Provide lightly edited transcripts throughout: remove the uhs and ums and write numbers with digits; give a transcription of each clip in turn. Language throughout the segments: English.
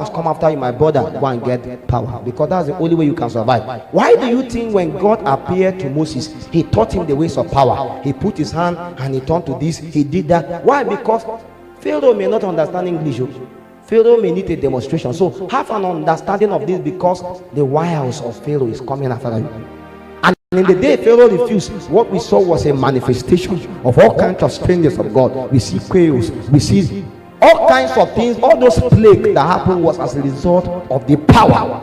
has come after you, my brother, go and get power, because that's the only way you can survive. Why do you think when God appeared to Moses, he taught him the ways of power? He put his hand and he turned to this, he did that. Why? Because Pharaoh may not understand English. Pharaoh may need a demonstration. So have an understanding of this, because the wiles of Pharaoh is coming after you. And in the day Pharaoh refused, what we saw was a manifestation of all kinds of strangers of God. We see quails, we see all kinds of things. All those plagues that happened was as a result of the power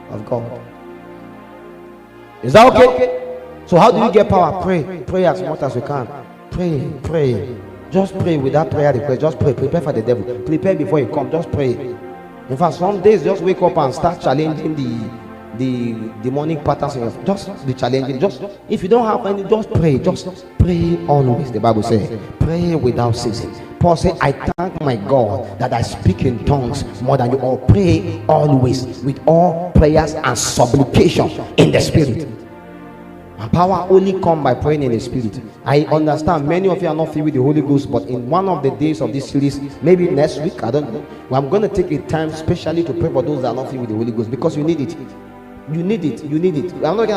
of God. Is that okay? So how do you get power? Pray as much as you can. Pray. Just pray without prayer request. Just pray. Prepare for the devil. Prepare before you come. Just pray. In fact, some days just wake up and start challenging the demonic patterns. Just be challenging. Just if you don't have any, just pray. Just pray always. The Bible says, pray without ceasing. Paul said, I thank my God that I speak in tongues more than you all. Pray always with all prayers and supplication in the spirit. And power only come by praying in the spirit. I understand many of you are not filled with the Holy Ghost, but in one of the days of this series, maybe next week, I don't know, I'm going to take a time specially to pray for those that are not filled with the Holy Ghost, because you need it. You need it.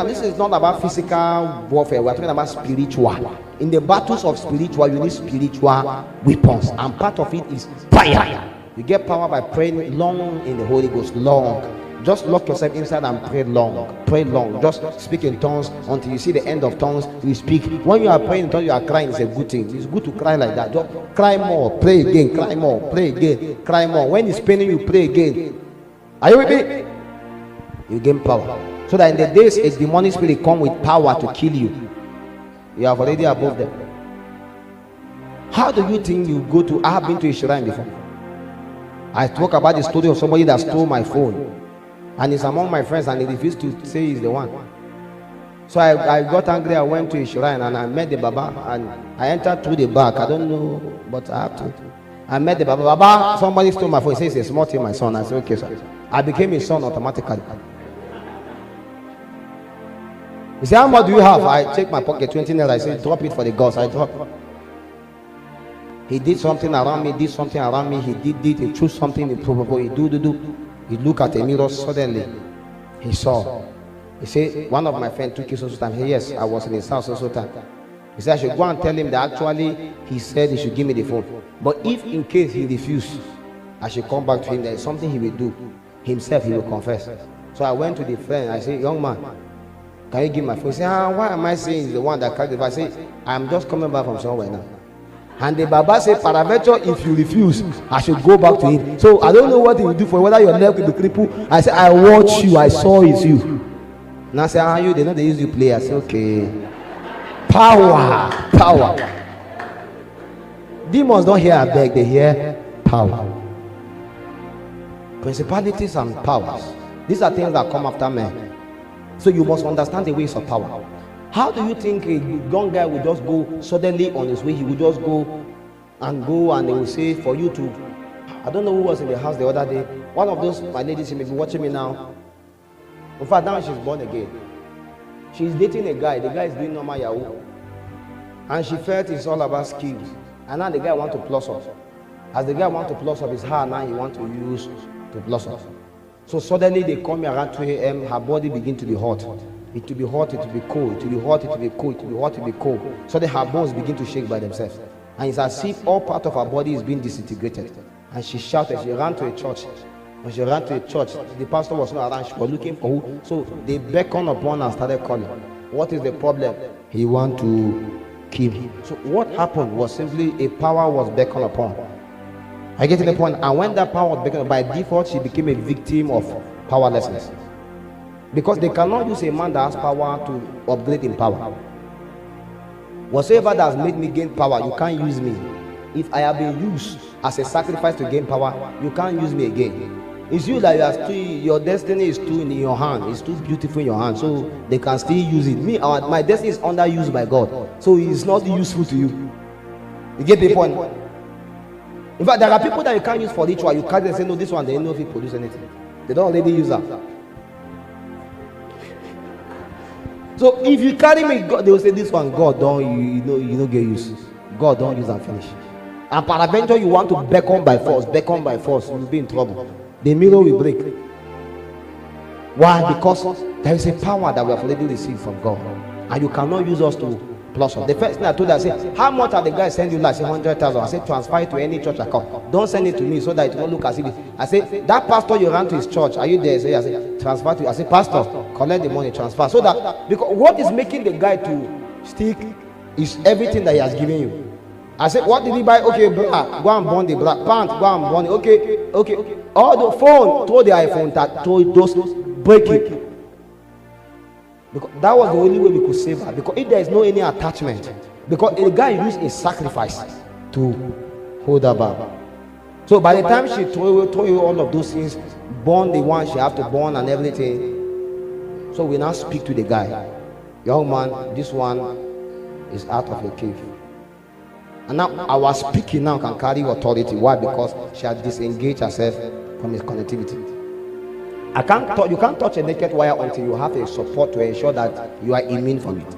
This is not about physical warfare. We're talking about spiritual. In the battles of spiritual, you need spiritual weapons, and part of it is prayer. You get power by praying long in the Holy Ghost. Long. Just lock yourself inside and pray long. Just speak in tongues until you see the end of tongues. You speak. When you are praying in tongues, you are crying. It's a good thing. It's good to cry like that. Just cry more, pray again, cry more, pray again, cry more. When it's paining you, pray again. Are you with me? You gain power. So that in the days a demonic spirit come with power to kill you, you are already above them. How do you think you go to? I have been to a shrine before. I talk about the story of somebody that stole my phone, and it's among my friends, and he refused to say he's the one. So I got angry. I went to a shrine and I met the Baba, and I entered through the back. I don't know, but I have to. I met the Baba. Baba, somebody stole my phone. He says it's a small thing, my son. I said, okay, sir. I became his son automatically. He said, how much do you have? I take my pocket, 20 naira. I said, drop it for the gods. I drop. He did something around me, he did, he chose something improbable. He do. He looked at a mirror, suddenly he saw. He said, one of my friends took his time. He said, yes, I was in his house also time. He said, I should go and tell him that actually he said he should give me the phone. But if in case he refused, I should come back to him. There is something he will do. Himself, he will confess. So I went to the friend. I said, young man, can you give my phone? He said, why am I saying he's the one that carried the phone? I said, I'm just coming back from somewhere now. And the Baba said, paraventure, if you refuse, I should go back to him. So I don't know what he will do for you, whether your leg will be crippled. I said, I watch you, I saw it's you. Now I said, how are you? They know they use you play. I said, okay. Power. Demons don't hear a beg, they hear power. Principalities and powers. These are things that come after men. So you must understand the ways of power. How do you think a young guy will just go suddenly on his way? He will just go and they will say for you to, I don't know who was in the house the other day. One of those, my ladies, she may be watching me now. In fact, now she's born again. She's dating a guy. The guy is doing normal Yahoo. And she felt it's all about skills. And now the guy wants to plus up. As the guy wants to plus up his hair, now he wants to use to plus up. So suddenly they come here around 2 a.m. Her body begins to be hot. It will be hot, it will be cold, it will be hot, it will be cold, it will be hot, it will be cold. So then her bones begin to shake by themselves. And it's as if all part of her body is being disintegrated. And she shouted, she ran to a church. When she ran to a church, the pastor was not around, she was looking for who. So they beckoned upon and started calling. What is the problem? He wants to kill him. So what happened was simply a power was beckoned upon. I get to the point. And when that power was beckoned, by default, she became a victim of powerlessness. Because they cannot use a man that has power to upgrade in power. Whatsoever that has made me gain power, you can't use me. If I have been used as a sacrifice to gain power, you can't use me again. It's you that you are still, your destiny is still in your hand. It's too beautiful in your hand, so they can still use it. Me, my destiny is underused by God, so it's not useful to you. You get the point? In fact, there are people that you can't use for ritual. You can't say, no, this one, they don't know if it produce anything. They don't already use that. So if you carry me, God, they will say this one, God don't, you don't get used. God don't use and finish. And peradventure you want to beckon by force, you'll be in trouble. the mirror will break. Why? Because there is a power that we have already received from God, and you cannot use us to plus up. The first thing I told her, I said, how much are the guys send you? Like, say 100,000. I said, transfer it to any church account. Don't send it to me so that it won't look as if I said, that pastor you ran to his church, are you there? I said, transfer to you. I said, pastor, collect the money, transfer. So that, because what is making the guy to stick is everything that he has given you. I said, what did he buy? Okay, bra, go and burn the black pants, go and burn it. Okay. All the phone, throw the iPhone, throw those, break it. Because that was the only way we could save her. Because if there is no any attachment, because a guy used a sacrifice to hold her back. So by the time she told you all of those things, born the one she have to born and everything. So we now speak to the guy, young man, this one is out of your cave. And now our speaking now can carry authority. Why? Because she has disengaged herself from his connectivity. You can't touch a naked wire until you have a support to ensure that you are immune from it.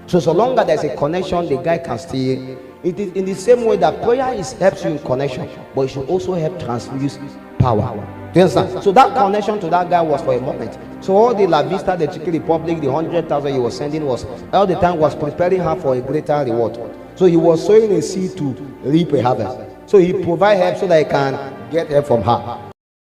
So long as there's a connection, the guy can still. It is in the same way that prayer helps you in connection, but it should also help transfuse power. Do you understand? So that connection to that guy was for a moment. So all the La Vista, the Czech Republic, the 100,000 he was sending was all the time was preparing her for a greater reward. So he was sowing a seed to reap a harvest. So he provide help so that he can get help from her.